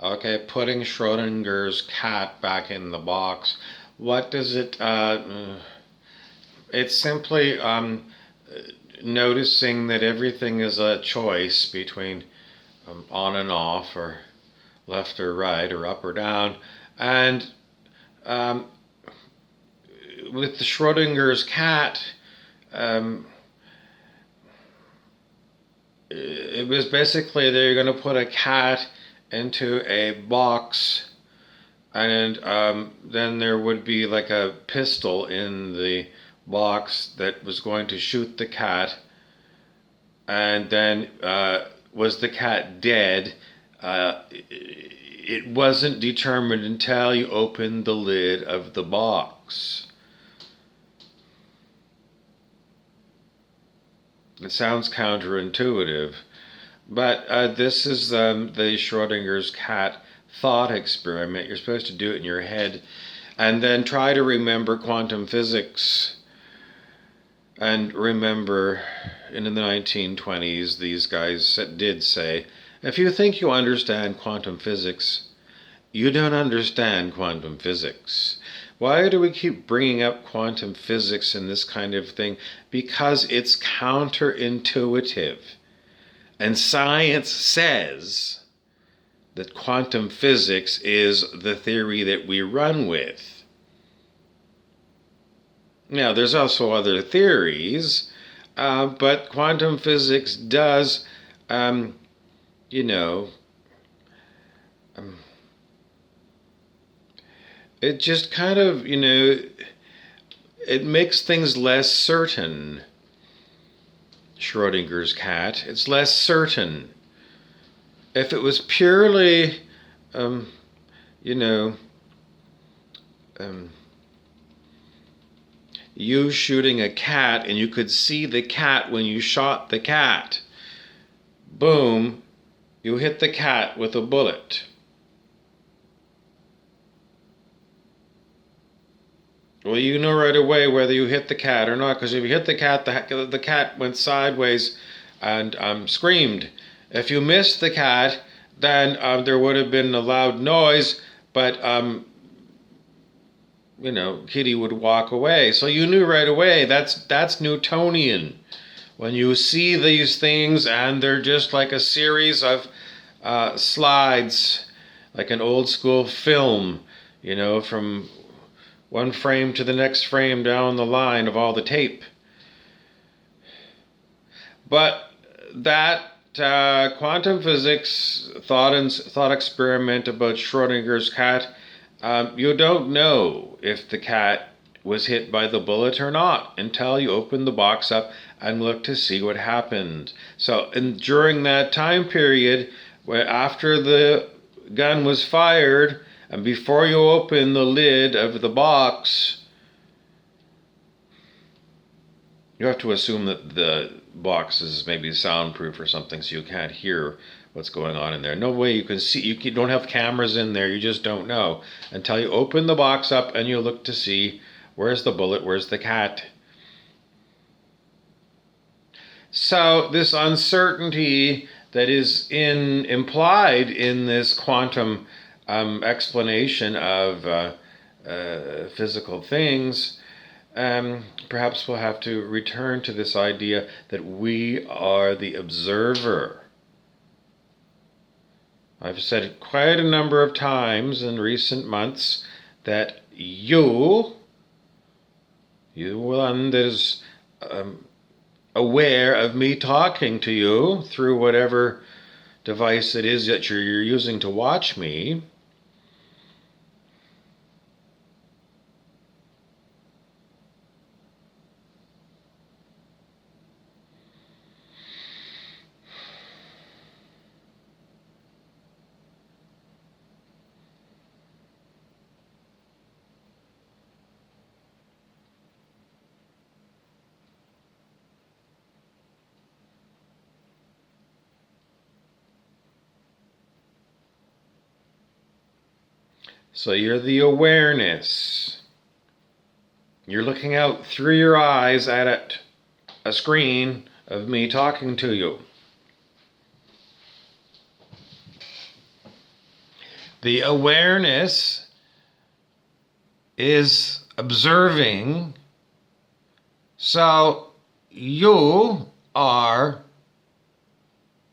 Okay, putting Schrodinger's cat back in the box. What does it? It's simply noticing that everything is a choice between on and off, or left or right, or up or down, and um, with the Schrodinger's cat. Um, it was basically they're going to put a cat into a box, and then there would be like a pistol in the box that was going to shoot the cat, and then was the cat dead? It wasn't determined until you opened the lid of the box. It sounds counterintuitive, but this is the Schrodinger's cat thought experiment. You're supposed to do it in your head and then try to remember quantum physics. And remember, in the 1920s, these guys did say, if you think you understand quantum physics, you don't understand quantum physics. Why do we keep bringing up quantum physics and this kind of thing? Because it's counterintuitive. And science says that quantum physics is the theory that we run with. Now, there's also other theories, but quantum physics does, you know, it just kind of, it makes things less certain. Schrodinger's cat, it's less certain. If it was purely, you know, you shooting a cat and you could see the cat when you shot the cat, boom, you hit the cat with a bullet. Well, you know right away whether you hit the cat or not, because if you hit the cat, the cat went sideways and screamed. If you missed the cat, then there would have been a loud noise, but Kitty would walk away. So you knew right away that's Newtonian. When you see these things and they're just like a series of slides, like an old school film, from one frame to the next frame down the line of all the tape. But that quantum physics thought experiment about Schrodinger's cat, you don't know if the cat was hit by the bullet or not until you open the box up and look to see what happened. So during that time period, where after the gun was fired, and before you open the lid of the box, you have to assume that the box is maybe soundproof or something, so you can't hear what's going on in there. No way you can see. You don't have cameras in there. You just don't know until you open the box up and you look to see, where's the bullet, where's the cat. So this uncertainty that is implied in this quantum explanation of physical things, perhaps we'll have to return to this idea that we are the observer. I've said it quite a number of times in recent months that you one that is aware of me talking to you through whatever device it is that you're using to watch me, so you're the awareness. You're looking out through your eyes at a screen of me talking to you. The awareness is observing, so you are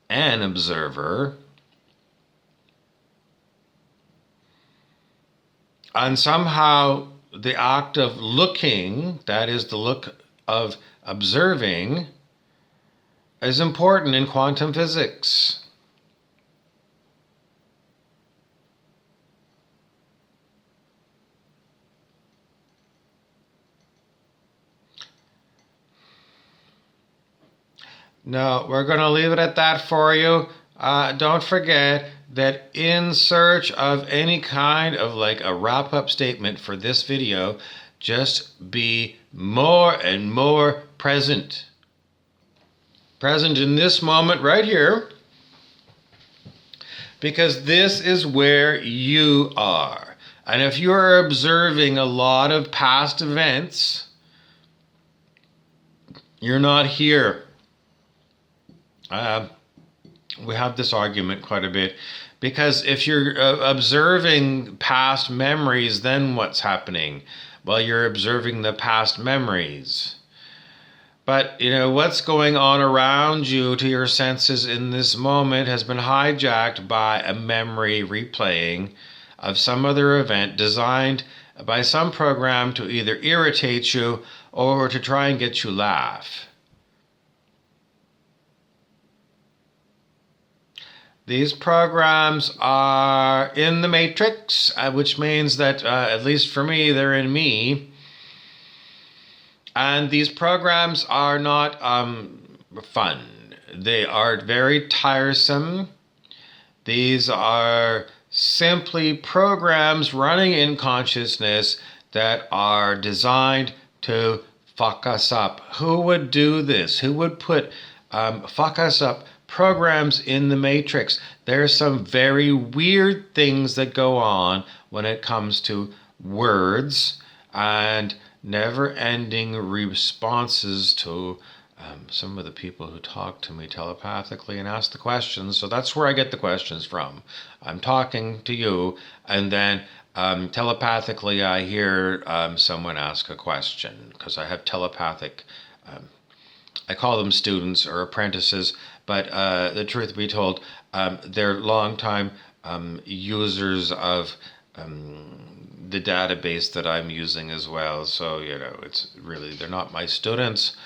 an observer, and somehow the act of looking, that is the look of observing, is important in quantum physics. No, we're going to leave it at that for you. Don't forget that in search of any kind of like a wrap-up statement for this video, just be more and more present. Present in this moment right here, because this is where you are. And if you're observing a lot of past events, you're not here. We have this argument quite a bit, because if you're observing past memories, then what's happening? Well, you're observing the past memories. But, what's going on around you to your senses in this moment has been hijacked by a memory replaying of some other event designed by some program to either irritate you or to try and get you laugh. These programs are in the matrix, which means that, at least for me, they're in me. And these programs are not fun. They are very tiresome. These are simply programs running in consciousness that are designed to fuck us up. Who would do this? Who would put fuck us up programs in the matrix? There are some very weird things that go on when it comes to words and never-ending responses to some of the people who talk to me telepathically and ask the questions. So that's where I get the questions from. I'm talking to you, and then telepathically I hear someone ask a question, because I have telepathic, I call them students or apprentices, but the truth be told, they're long-time users of the database that I'm using as well. So, it's really, they're not my students.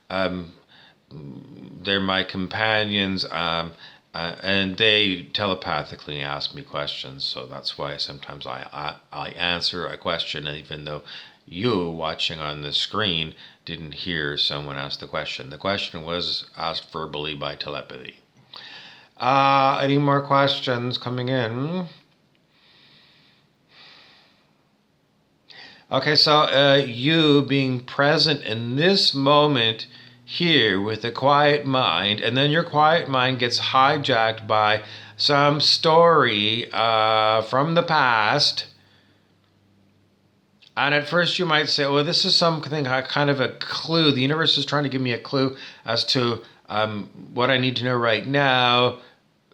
They're my companions, and they telepathically ask me questions. So that's why sometimes I answer a question, even though you watching on the screen didn't hear someone ask the question. The question was asked verbally by telepathy. Any more questions coming in? Okay, so you being present in this moment here with a quiet mind, and then your quiet mind gets hijacked by some story from the past. And at first you might say, well, this is something, kind of a clue. The universe is trying to give me a clue as to what I need to know right now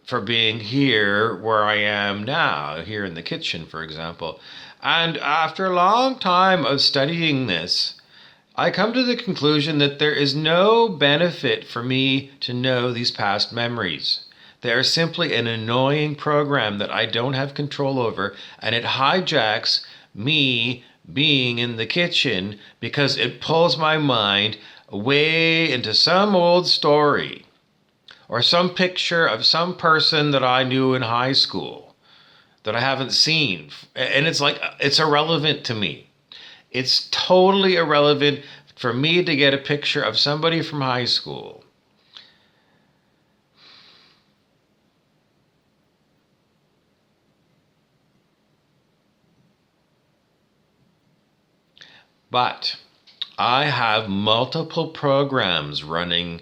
for being here where I am now, here in the kitchen, for example. And after a long time of studying this, I come to the conclusion that there is no benefit for me to know these past memories. They are simply an annoying program that I don't have control over, and it hijacks me being in the kitchen because it pulls my mind away into some old story or some picture of some person that I knew in high school that I haven't seen. And it's like, it's irrelevant to me. It's totally irrelevant for me to get a picture of somebody from high school. But I have multiple programs running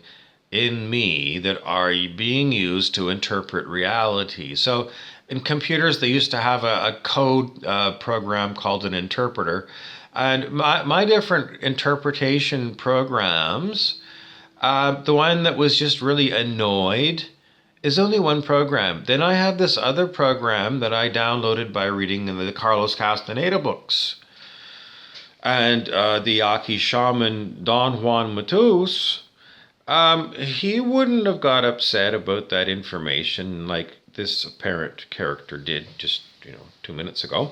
in me that are being used to interpret reality. So in computers, they used to have a code program called an interpreter. And my different interpretation programs, the one that was just really annoyed is only one program. Then I have this other program that I downloaded by reading in the Carlos Castaneda books. And the Yaqui shaman Don Juan Matus, he wouldn't have got upset about that information like this apparent character did just 2 minutes ago.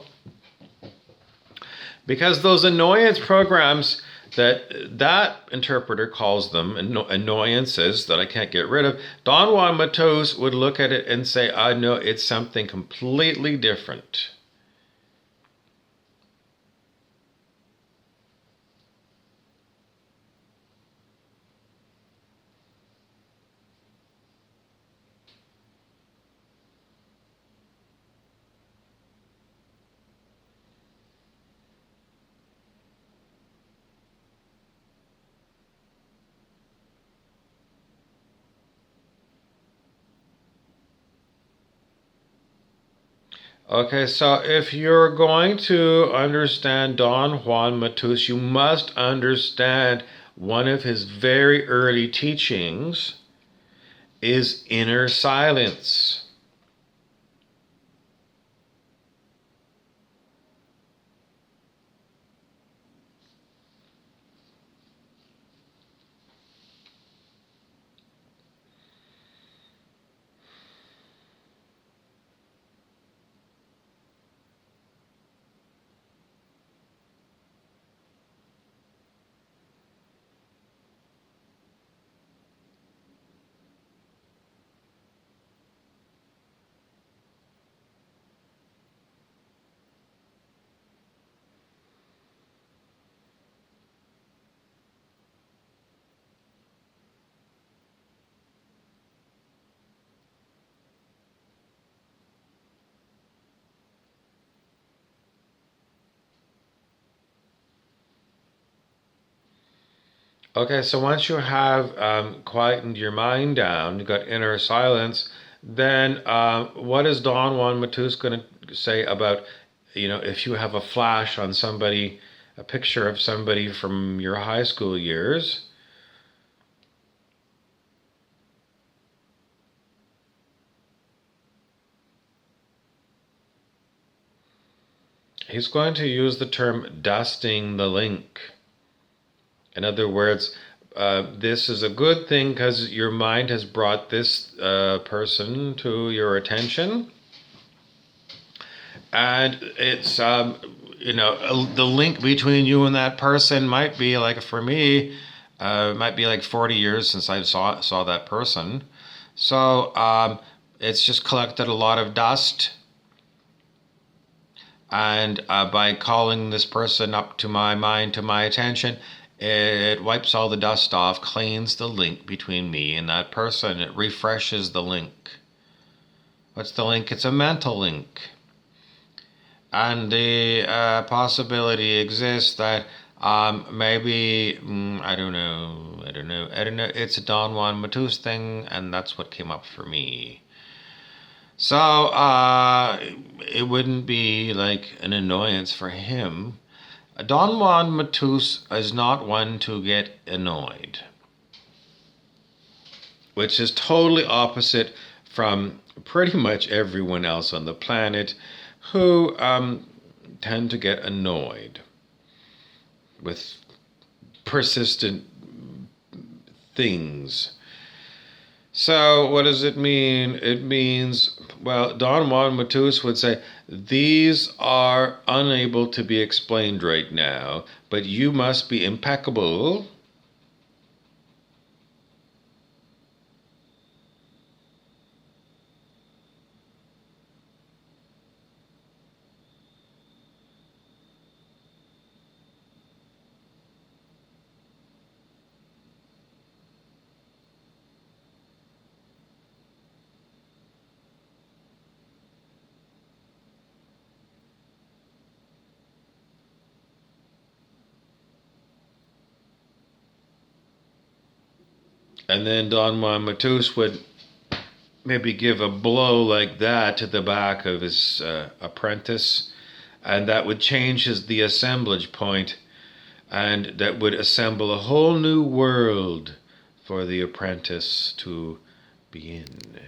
Because those annoyance programs that interpreter calls them annoyances that I can't get rid of, Don Juan Matos would look at it and say, no, it's something completely different. Okay, so if you're going to understand Don Juan Matus, you must understand one of his very early teachings is inner silence. Okay, so once you have quietened your mind down, you got inner silence, then what is Don Juan Matus going to say about, if you have a flash on somebody, a picture of somebody from your high school years? He's going to use the term dusting the link. In other words, this is a good thing because your mind has brought this person to your attention. And it's, the link between you and that person might be like, for me, might be like 40 years since I saw that person. So it's just collected a lot of dust. And by calling this person up to my mind, to my attention, it wipes all the dust off, cleans the link between me and that person. It refreshes the link. What's the link? It's a mental link. And the possibility exists that maybe, I don't know, it's a Don Juan Matus thing, and that's what came up for me. So it wouldn't be like an annoyance for him. Don Juan Matus is not one to get annoyed, which is totally opposite from pretty much everyone else on the planet who tend to get annoyed with persistent things. So what does it mean? It means, well, Don Juan Matus would say, these are unable to be explained right now, but you must be impeccable. And then Don Juan Matus would maybe give a blow like that to the back of his apprentice, and that would change the assemblage point, and that would assemble a whole new world for the apprentice to be in.